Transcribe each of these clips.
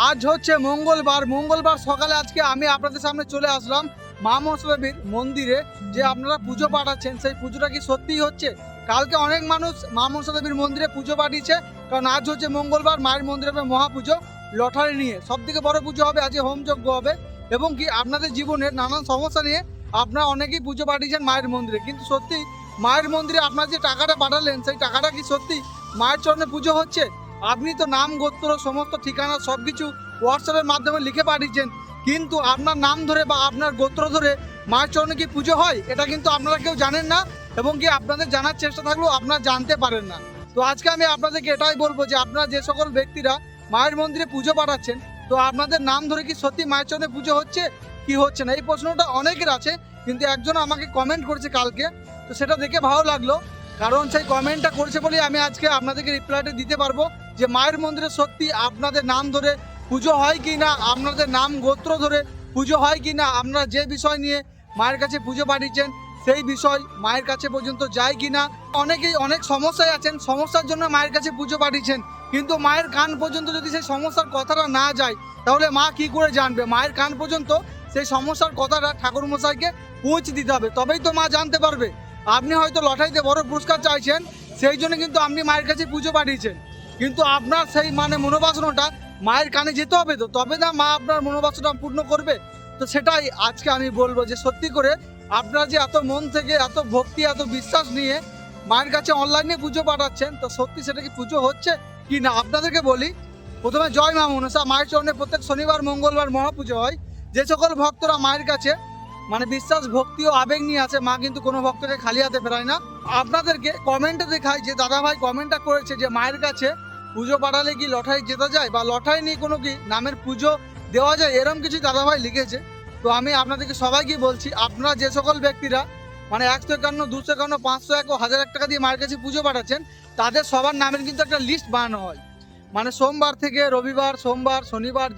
আজ হচ্ছে মঙ্গলবার সকালে আজকে আমি আপনাদের সামনে চলে আসলাম মা মনসা দেবীর মন্দিরে। যে আপনারা পুজো পাঠাচ্ছেন সেই পুজোটা কি সত্যিই হচ্ছে? কালকে অনেক মানুষ মা মনসা দেবীর মন্দিরে পুজো পাঠিয়েছে, কারণ আজ হচ্ছে মঙ্গলবার, মায়ের মন্দিরে হবে মহাপুজো লটারি নিয়ে। সব থেকে বড় পুজো হবে, আজকে হোমযজ্ঞ হবে, এবং কি আপনাদের জীবনের নানান সমস্যা নিয়ে আপনারা অনেকেই পুজো পাঠিয়েছেন মায়ের মন্দিরে। কিন্তু সত্যি মায়ের মন্দিরে আপনার যে টাকাটা পাঠালেন সেই টাকাটা কি সত্যি মায়ের চরণে পুজো হচ্ছে? আপনি তো নাম গোত্র সমস্ত ঠিকানা সব কিছু হোয়াটসঅ্যাপের মাধ্যমে লিখে পাঠিয়েছেন, কিন্তু আপনার নাম ধরে বা আপনার গোত্র ধরে মায়ের চরণে কি পুজো হয়? এটা কিন্তু আপনারা কেউ জানেন না, এবং কি আপনাদের জানার চেষ্টা থাকলেও আপনারা জানতে পারেন না। তো আজকে আমি আপনাদেরকে এটাই বলবো যে আপনারা যে সকল ব্যক্তিরা মায়ের মন্দিরে পুজো পাঠাচ্ছেন, তো আপনাদের নাম ধরে কি সত্যি মায়ের চরণে পুজো হচ্ছে কি হচ্ছে না? এই প্রশ্নটা অনেকের আছে, কিন্তু একজন আমাকে কমেন্ট করেছে কালকে, তো সেটা দেখে ভালো লাগলো। কারণ সেই কমেন্টটা করেছে বলেই আমি আজকে আপনাদেরকে রিপ্লাইটা দিতে পারবো যে মায়ের মন্দিরে সত্যি আপনাদের নাম ধরে পুজো হয় কি না, আপনাদের নাম গোত্র ধরে পুজো হয় কি না, আপনারা যে বিষয় নিয়ে মায়ের কাছে পুজো পাঠিয়েছেন সেই বিষয় মায়ের কাছে পর্যন্ত যায় কি না। অনেকেই অনেক সমস্যায় আছেন, সমস্যার জন্য মায়ের কাছে পুজো পাঠিয়েছেন, কিন্তু মায়ের কান পর্যন্ত যদি সেই সমস্যার কথাটা না যায় তাহলে মা কি করে জানবে? মায়ের কান পর্যন্ত সেই সমস্যার কথাটা ঠাকুরমশাইকে পৌঁছে দিতে হবে, তবেই তো মা জানতে পারবে। আপনি হয়তো লটারিতে বড় পুরস্কার চাইছেন, সেই জন্য কিন্তু আপনি মায়ের কাছে পুজো পাঠিয়েছেন, কিন্তু আপনার সেই মনোবাসনাটা মায়ের কানে যেতে হবে, তো তবে না মা আপনার মনোবাসনা পূর্ণ করবে। তো সেটাই আজকে আমি বলবো যে সত্যি করে আপনারা যে এত মন থেকে এত ভক্তি এত বিশ্বাস নিয়ে মায়ের কাছে অনলাইনে পুজো পাঠাচ্ছেন, তো সত্যি সেটা কি পুজো হচ্ছে কি না? আপনাদেরকে বলি, প্রথমে জয় মা মনসা। মায়ের চরণে প্রত্যেক শনিবার মঙ্গলবার মহাপুজো হয়। যে সকল ভক্তরা মায়ের কাছে বিশ্বাস ভক্তি ও আবেগ নিয়ে আছে, মা কিন্তু কোনো ভক্তকে খালি হাতে ফেরায় না। আপনাদেরকে কমেন্টে দেখায় যে দাদা ভাই কমেন্টটা করেছে যে মায়ের কাছে পুজো পাঠালে কি লটারি জেতা যায়, বা লটারি নিয়ে কোনো কি নামের পুজো দেওয়া যায়, এরকম কিছু দাদা ভাই লিখেছে। তো আমি আপনাদেরকে সবাইকে বলছি, আপনারা যে সকল ব্যক্তিরা 151, 251, 501 ও 1001 টাকা দিয়ে মায়ের কাছে পুজো পাঠাচ্ছেন, তাদের সবার নামের কিন্তু একটা লিস্ট বানানো হয়। সোমবার থেকে রবিবার, সোমবার, শনিবার,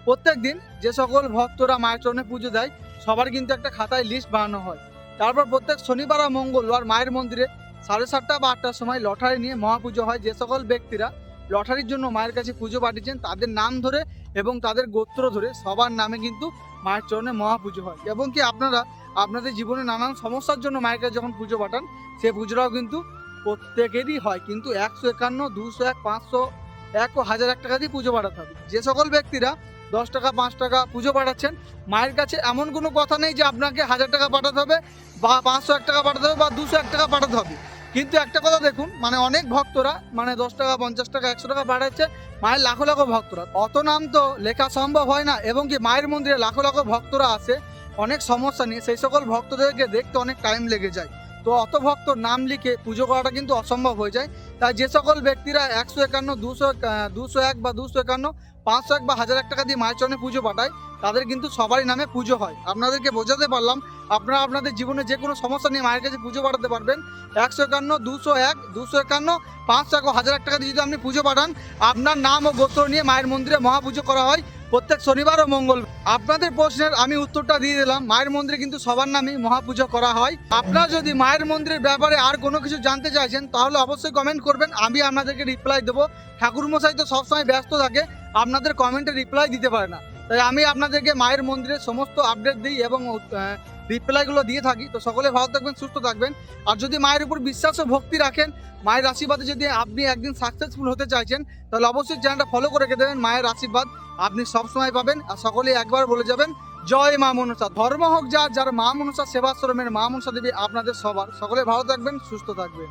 প্রত্যেক দিন যে সকল ভক্তরা মায়ের চরণে পুজো দেয় সবার কিন্তু একটা খাতায় লিস্ট বানানো হয়। তারপর প্রত্যেক শনিবার আর মঙ্গলবার মায়ের মন্দিরে 7:30 বা 8টার সময় লটারি নিয়ে মহাপুজো হয়। যে সকল ব্যক্তিরা লটারির জন্য মায়ের কাছে পুজো পাঠিয়েছেন তাদের নাম ধরে এবং তাদের গোত্র ধরে সবার নামে কিন্তু মায়ের চরণে মহাপুজো হয়। এবং কি আপনারা আপনাদের জীবনে নানান সমস্যার জন্য মায়ের কাছে যখন পুজো পাঠান, সেই পুজোটাও কিন্তু প্রত্যেকেরই হয়, কিন্তু 151, 201, 501 ও 1001 টাকা দিয়ে পুজো পাঠাতে হবে। যে সকল ব্যক্তিরা 10 টাকা 5 টাকা পুজো পাঠাচ্ছেন মায়ের কাছে, এমন কোনো কথা নেই যে আপনাকে 1000 টাকা পাঠাতে হবে বা 501 টাকা পাঠাতে হবে বা 201 টাকা পাঠাতে হবে। কিন্তু একটা কথা দেখুন, অনেক ভক্তরা 10 টাকা 50 টাকা 100 টাকা পাঠাচ্ছে, মায়ের লাখো লাখো ভক্তরা, অত নাম তো লেখা সম্ভব হয় না। এবং কি মায়ের মন্দিরে লাখো লাখো ভক্তরা আসে অনেক সমস্যা নিয়ে, সেই সকল ভক্তদেরকে দেখতে অনেক টাইম লেগে যায়। তো অত ভক্তর নাম লিখে পুজো করাটা কিন্তু অসম্ভব হয়ে যায়। তাই যে সকল ব্যক্তিরা 151, 201 বা 251, 501 বা 1001 টাকা দিয়ে মায়ের চরণে পুজো পাঠায়, তাদের কিন্তু সবারই নামে পুজো হয়। আপনাদেরকে বোঝাতে পারলাম, আপনারা আপনাদের জীবনে যে কোনো সমস্যা নিয়ে মায়ের কাছে পুজো পাঠাতে পারবেন। 151, 201, 251, 501 ও 1001 টাকা দিয়ে যদি আপনি পুজো পাঠান, আপনার নাম ও গোত্র নিয়ে মায়ের মন্দিরে মহাপুজো করা হয় প্রত্যেক শনিবার ও মঙ্গলবার। আপনাদের প্রশ্নের আমি উত্তরটা দিয়ে দিলাম, মায়ের মন্দিরে কিন্তু সবার নামেই মহাপুজো করা হয়। আপনারা যদি মায়ের মন্দিরের ব্যাপারে আর কোনো কিছু জানতে চাইছেন তাহলে অবশ্যই কমেন্ট করবেন, আমি আপনাদেরকে রিপ্লাই দেবো। ঠাকুরমশাই তো সবসময় ব্যস্ত থাকে, আপনাদের কমেন্টে রিপ্লাই দিতে পারে না, তাই আমি আপনাদেরকে মায়ের মন্দিরের সমস্ত আপডেট দিই এবং রিপ্লাইগুলো দিয়ে থাকি। তো সকলে ভালো থাকবেন, সুস্থ থাকবেন। আর যদি মায়ের উপর বিশ্বাস ও ভক্তি রাখেন, মায়ের আশীর্বাদে যদি আপনি একদিন সাকসেসফুল হতে চাইছেন, তাহলে অবশ্যই চ্যানেলটা ফলো করে রেখে দেবেন। মায়ের আশীর্বাদ আপনি সবসময় পাবেন। আর সকলেই একবার বলে যাবেন জয় মা মনসা। ধর্ম হোক যার, যার মা মনসা সেবাশ্রমের মা মনসা দেবী আপনাদের সবার। সকলে ভালো থাকবেন, সুস্থ থাকবেন।